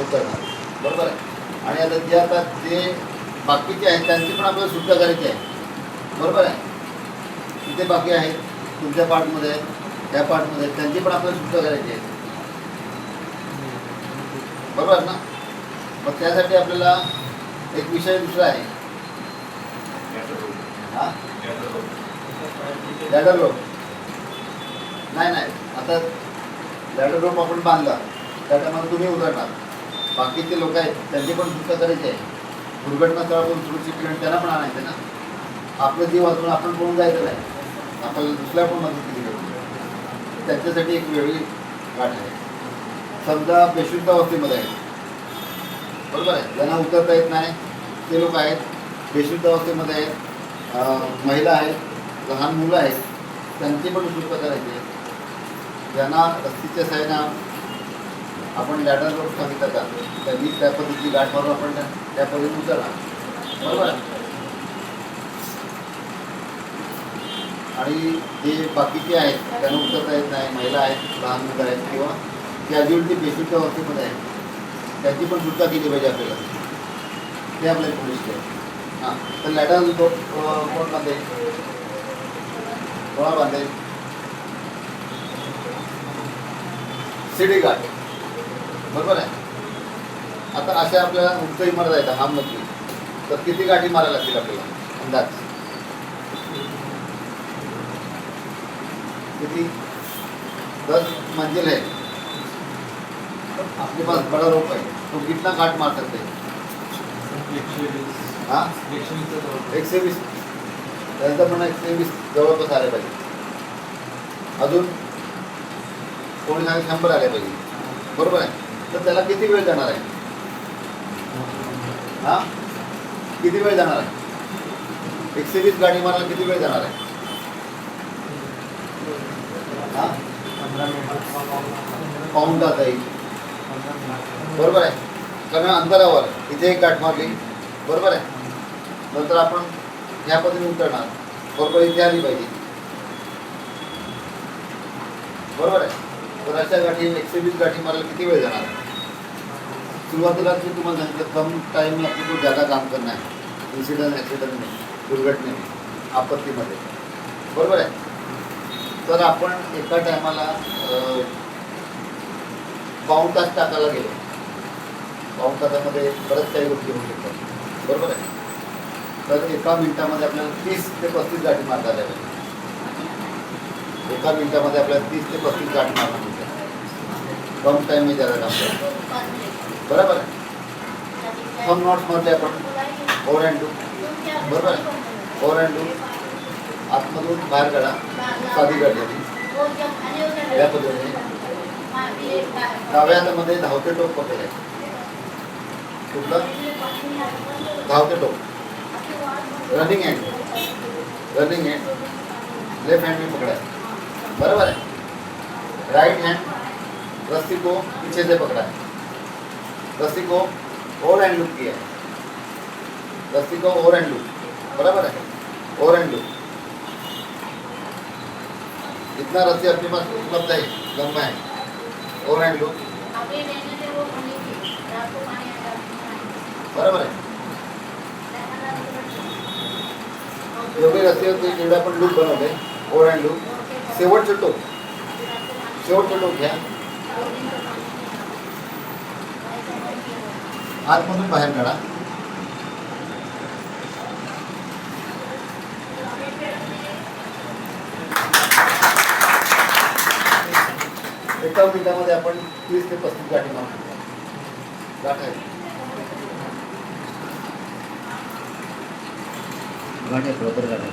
उतरणार, बरोबर आहे. आणि आता जे बाकीचे आहेत त्यांची पण आपल्याला सुद्धा करायची आहे, बरोबर आहे. तिथे बाकी आहेत तुमच्या पार्टमध्ये आहेत, त्या पार्टमध्ये आहेत, त्यांची पण आपल्याला सुद्धा करायची आहे, बरोबर ना. मग त्यासाठी आपल्याला एक विषय दुसरा आहे, हां लॅडर रोप. नाही आता लॅडर रोप आपण बांधला त्या टायमाला तुम्ही उतरणार, बाकीचे लोक आहेत त्यांची पण सुद्धा करायची आहे. दुर्घटना स्थळातून सुरक्षित ठिकाणी त्यांना पण आणायचं ना. आपलं जीव वाचून आपण पळून जायचं नाही, आपल्याला दुसऱ्या पण मदत केली पाहिजे. त्यांच्यासाठी एक वेगळी गाठ आहे. समजा बेशुद्ध अवस्थेमध्ये आहे, बरोबर आहे, ज्यांना उतरता येत नाही ते लोक आहेत, बेशुद्ध अवस्थेमध्ये आहेत, महिला आहेत, लहान मुलं आहेत, त्यांची पण सुद्धा करायची आहे. ज्यांना रस्तीच्या साह्यानं आपण लॅडर रोड सांगितलं जातो त्यांनी त्या पद्धतीची गाठ मारून आपण त्या पद्धतीने उतरणार, बरोबर आहे. आणि जे बाकीचे आहेत त्यांना उतरता येत नाही, महिला आहेत, लहान मुलं आहेत, किंवा कॅज्युअलिटी बेशुद्ध अवस्थेमध्ये आहेत, त्याची पण सुद्धा केली पाहिजे आपल्याला. ते आपल्याला पोलीस आहे. हां, तर लॅडर कोण बांधेल, कोणा बांधेल? सीडी गाठ, बरोबर आहे. आता अशा आपल्याला उंच इमारत आहे हा मजली, तर किती गाठी मारायला लागतील आपल्याला अंदाज किती? 10 मंजिल है, आपके पास बड़ा रोप है तो कितना गाठ मार सकते हैं? 120 त्यांचं पण 120 जवळपास आले पाहिजे. अजून कोणी सांगे 100 आले पाहिजे, बरोबर आहे. तर त्याला किती वेळ जाणार आहे? हां, किती वेळ जाणार आहे? 120 गाडी मारायला किती वेळ जाणार आहे? हां, 15 मिनिट, पाऊण तास जाईल, बरोबर आहे. कमी अंतरावर इथे एक गाठ मारली, बरोबर आहे. नंतर आपण ह्या पद्धतीने उतरणार, बरोबर इथे आली पाहिजे, बरोबर आहे. तर अशा गाठी 120 गाठी मारायला किती वेळ जाणार आहे? सुरुवातीला मी तुम्हाला सांगितलं कम टाईम में आपको ज़्यादा काम करना है, ॲक्सिडेंट में, दुर्घटनेमध्ये, आपत्तीमध्ये, बरोबर आहे. तर आपण एका टायमाला पाऊण तास टाकायला गेलो, पाऊण तासामध्ये बऱ्याच काही गोष्टी होऊ शकतात, बरोबर आहे. तर एका मिनिटामध्ये आपल्याला 30 ते 35 गाठी मारता आल्या पाहिजे. एका मिनिटामध्ये आपल्याला 30 ते 35 गाठी मारणं मिळतात. कम टाईम में ज़्यादा काम करतो, बरोबर आहे. सम नॉट्समध्ये आपण ओव्हर अँड डू, बरोबर आहे. ओव्हर अँड डू आतमधून बाहेर काढा, साधी गाठी या पद्धतीने. डाव्या हातामध्ये धावते टोक पकडायचे, कुठलं धावते टोक, रनिंग हँड लेफ्ट हैंड में पकड़ा है, बराबर है. राइट हैंड रस्सी को पीछे से पकड़ा है, रस्सी को ओवर हैंड लुक किया है, रस्सी को ओवर हैंड लुक, बराबर है. ओवर हैंड लुक, जितना रस्सी अपने पास उपलब्ध है लंबा है, ओवर हैंड लुक, बराबर है. जेवढी रस्सी होती तेवढे आपण लूप बनवले, ओव्हर हँड लूप. शेवटचं टोक घ्या, आतमधून बाहेर काढा, एका मिनिटामध्ये आपण 30 ते 35 गाठी मारू गाठ आहे. गाठ आहे, बरोबर गाठ आहे.